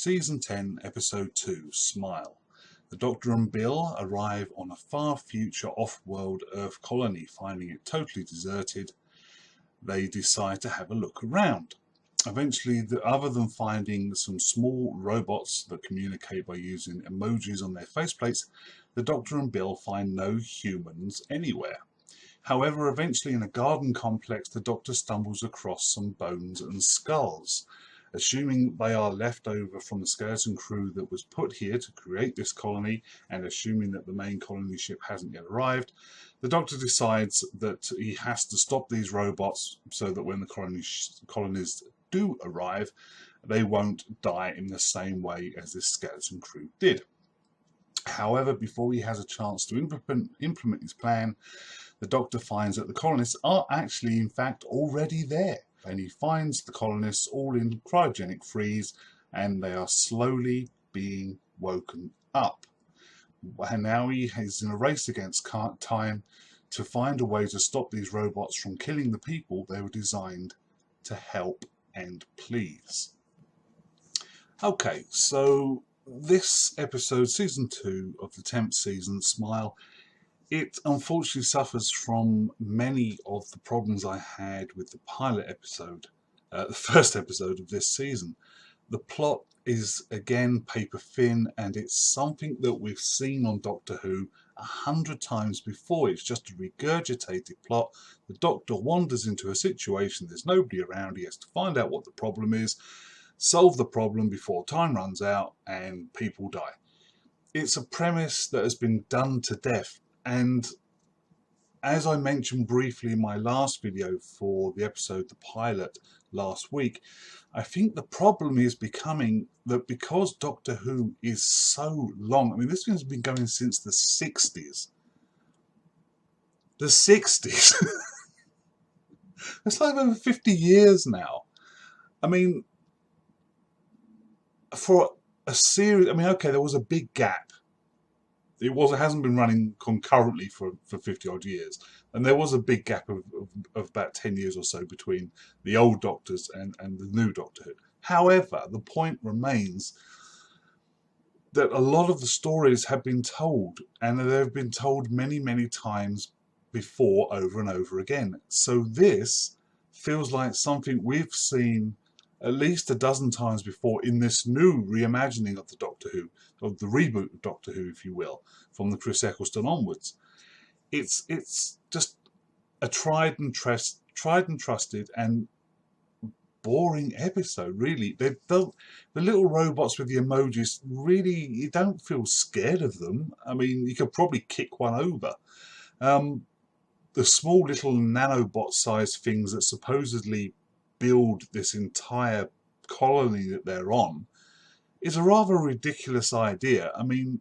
Season 10, Episode 2, Smile. The Doctor and Bill arrive on a far future off-world Earth colony. Finding it totally deserted, they decide to have a look around. Eventually, other than finding some small robots that communicate by using emojis on their faceplates, the Doctor and Bill find no humans anywhere. However, eventually in a garden complex, the Doctor stumbles across some bones and skulls. Assuming they are left over from the skeleton crew that was put here to create this colony, and assuming that the main colony ship hasn't yet arrived, the Doctor decides that he has to stop these robots so that when the colonists do arrive, they won't die in the same way as this skeleton crew did. However, before he has a chance to implement his plan, the Doctor finds that the colonists are actually, in fact, already there. And he finds the colonists all in cryogenic freeze, and they are slowly being woken up. And now he is in a race against time to find a way to stop these robots from killing the people they were designed to help and please. Okay, so this episode, Season 2 of the 10th season, Smile, it unfortunately suffers from many of the problems I had with the pilot episode, the first episode of this season. The plot is again paper thin, and it's something that we've seen on Doctor Who 100 times before. It's just a regurgitated plot. The Doctor wanders into a situation, there's nobody around, he has to find out what the problem is, solve the problem before time runs out and people die. It's a premise that has been done to death. And as I mentioned briefly in my last video for the episode, the pilot, last week, I think the problem is becoming that because Doctor Who is so long, I mean, this thing's been going since the 60s. The 60s! It's like over 50 years now. I mean, for a series, I mean, okay, there was a big gap. It hasn't been running concurrently for 50 odd years, and there was a big gap of about 10 years or so between the old Doctors and the new Doctor Who. However, the point remains that a lot of the stories have been told, and they've been told many times before, over and over again. So this feels like something we've seen at least a dozen times before in this new reimagining of the Doctor Who, of the reboot of Doctor Who, if you will, from the Chris Eccleston onwards. It's just a tried and trusted and boring episode, really. The little robots with the emojis, really, you don't feel scared of them. I mean, you could probably kick one over. The small little nanobot-sized things that supposedly build this entire colony that they're on is a rather ridiculous idea. I mean,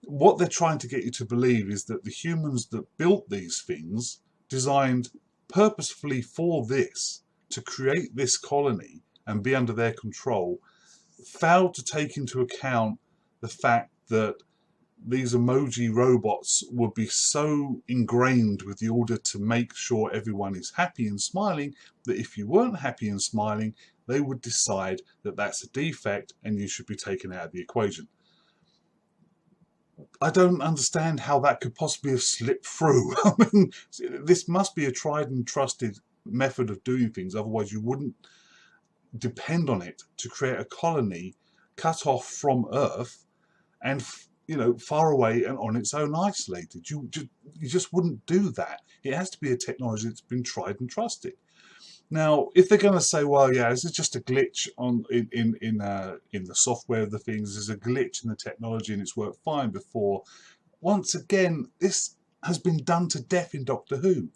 what they're trying to get you to believe is that the humans that built these things, designed purposefully for this, to create this colony and be under their control, failed to take into account the fact that these emoji robots would be so ingrained with the order to make sure everyone is happy and smiling that if you weren't happy and smiling, they would decide that that's a defect and you should be taken out of the equation. I don't understand how that could possibly have slipped through. I mean, this must be a tried and trusted method of doing things, otherwise you wouldn't depend on it to create a colony cut off from Earth and far away and on its own, isolated. You just wouldn't do that. It has to be a technology that's been tried and trusted. Now, if they're going to say, well, yeah, this is just a glitch in the software of the things, there's a glitch in the technology and it's worked fine before. Once again, this has been done to death in Doctor Who.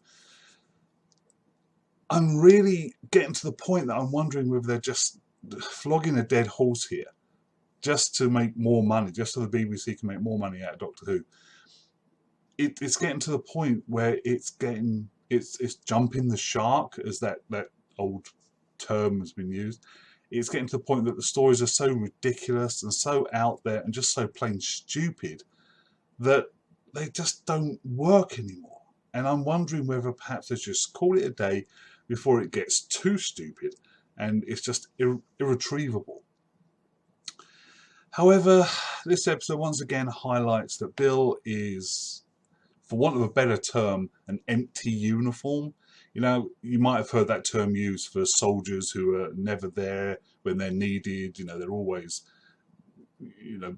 I'm really getting to the point that I'm wondering whether they're just flogging a dead horse here, just to make more money, just so the BBC can make more money out of Doctor Who. It's getting to the point where it's jumping the shark, as that old term has been used. It's getting to the point that the stories are so ridiculous and so out there and just so plain stupid that they just don't work anymore. And I'm wondering whether perhaps they just call it a day before it gets too stupid and it's just irretrievable. However, this episode once again highlights that Bill is, for want of a better term, an empty uniform. You know, you might have heard that term used for soldiers who are never there when they're needed. You know, they're always, you know,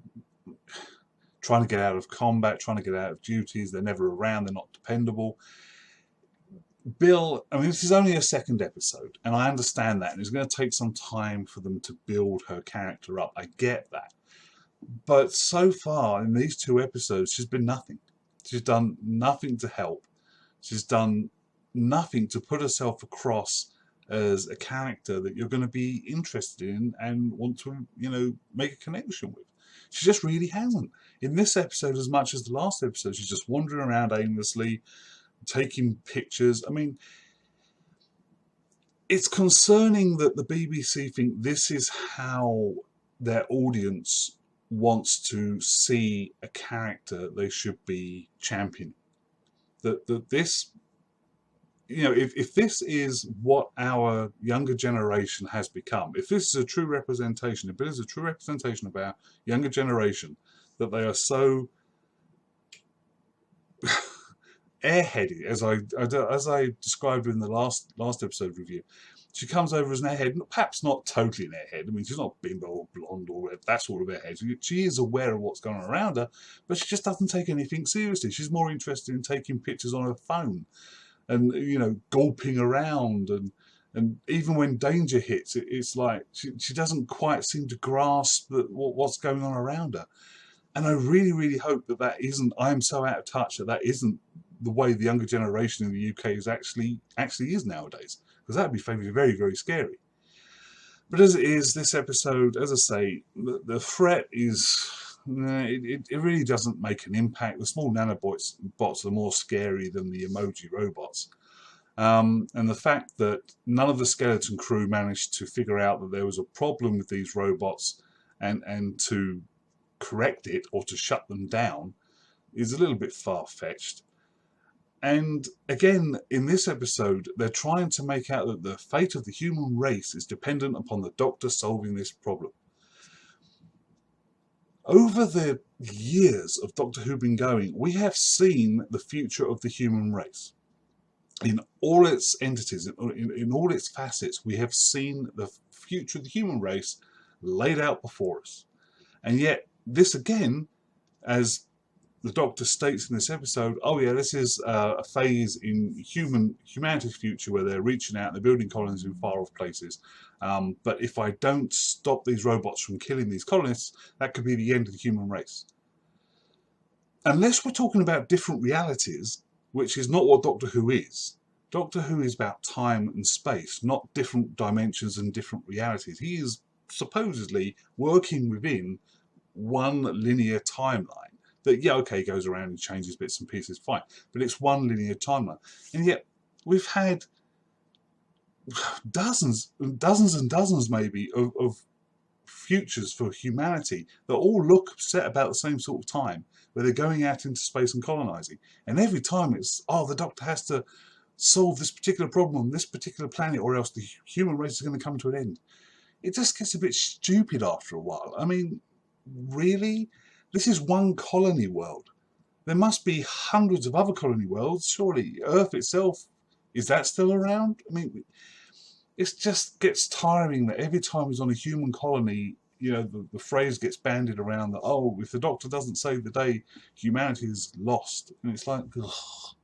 trying to get out of combat, trying to get out of duties. They're never around. They're not dependable. Bill, I mean, this is only a second episode, and I understand that. And it's going to take some time for them to build her character up. I get that. But so far, in these 2 episodes, she's been nothing. She's done nothing to help. She's done nothing to put herself across as a character that you're going to be interested in and want to, you know, make a connection with. She just really hasn't. In this episode, as much as the last episode, she's just wandering around aimlessly, taking pictures. I mean, it's concerning that the BBC think this is how their audience wants to see a character they should be championing. That this, you know, if this is what our younger generation has become, if this is a true representation, if it is a true representation of our younger generation, that they are so airheaded, as I described in the last episode review. She comes over as an airhead, perhaps not totally an airhead. I mean, she's not bimbo or blonde or that sort of airhead. She is aware of what's going on around her, but she just doesn't take anything seriously. She's more interested in taking pictures on her phone and, you know, gulping around. And even when danger hits, it's like she doesn't quite seem to grasp what's going on around her. And I really, really hope that isn't, I am so out of touch that isn't the way the younger generation in the UK is actually is nowadays, because that would be very, very scary. But as it is, this episode, as I say, the threat is, it really doesn't make an impact. The small nanobots are more scary than the emoji robots. And the fact that none of the skeleton crew managed to figure out that there was a problem with these robots and to correct it or to shut them down is a little bit far-fetched. And again, in this episode, they're trying to make out that the fate of the human race is dependent upon the Doctor solving this problem. Over the years of Doctor Who been going, we have seen the future of the human race. In all its entities, in all its facets, we have seen the future of the human race laid out before us. And yet, this again, as the Doctor states in this episode, oh yeah, this is a phase in humanity's future where they're reaching out and they're building colonies in far-off places. But if I don't stop these robots from killing these colonists, that could be the end of the human race. Unless we're talking about different realities, which is not what Doctor Who is. Doctor Who is about time and space, not different dimensions and different realities. He is supposedly working within one linear timeline. That, yeah, okay, goes around and changes bits and pieces, fine. But it's one linear timeline. And yet, we've had dozens and dozens maybe of futures for humanity that all look set about the same sort of time, where they're going out into space and colonising. And every time it's, oh, the Doctor has to solve this particular problem on this particular planet or else the human race is going to come to an end. It just gets a bit stupid after a while. I mean, really? This is one colony world. There must be hundreds of other colony worlds. Surely Earth itself, is that still around? I mean, it just gets tiring that every time he's on a human colony, you know, the phrase gets bandied around that, oh, if the Doctor doesn't save the day, humanity is lost. And it's like, ugh,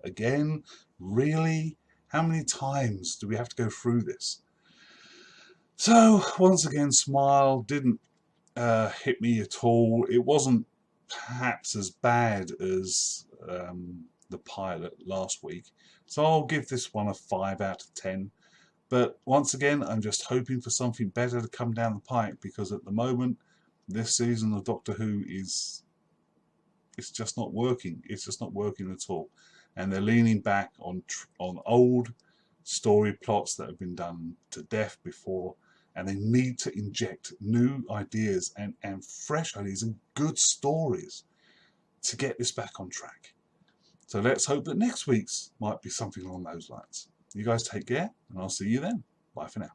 again? Really? How many times do we have to go through this? So, once again, Smile didn't hit me at all. It wasn't perhaps as bad as the pilot last week. So I'll give this one a 5 out of 10. But once again, I'm just hoping for something better to come down the pike, because at the moment, this season of Doctor Who it's just not working. It's just not working at all. And they're leaning back on old story plots that have been done to death before. And they need to inject new ideas and fresh ideas and good stories to get this back on track. So let's hope that next week's might be something along those lines. You guys take care, and I'll see you then. Bye for now.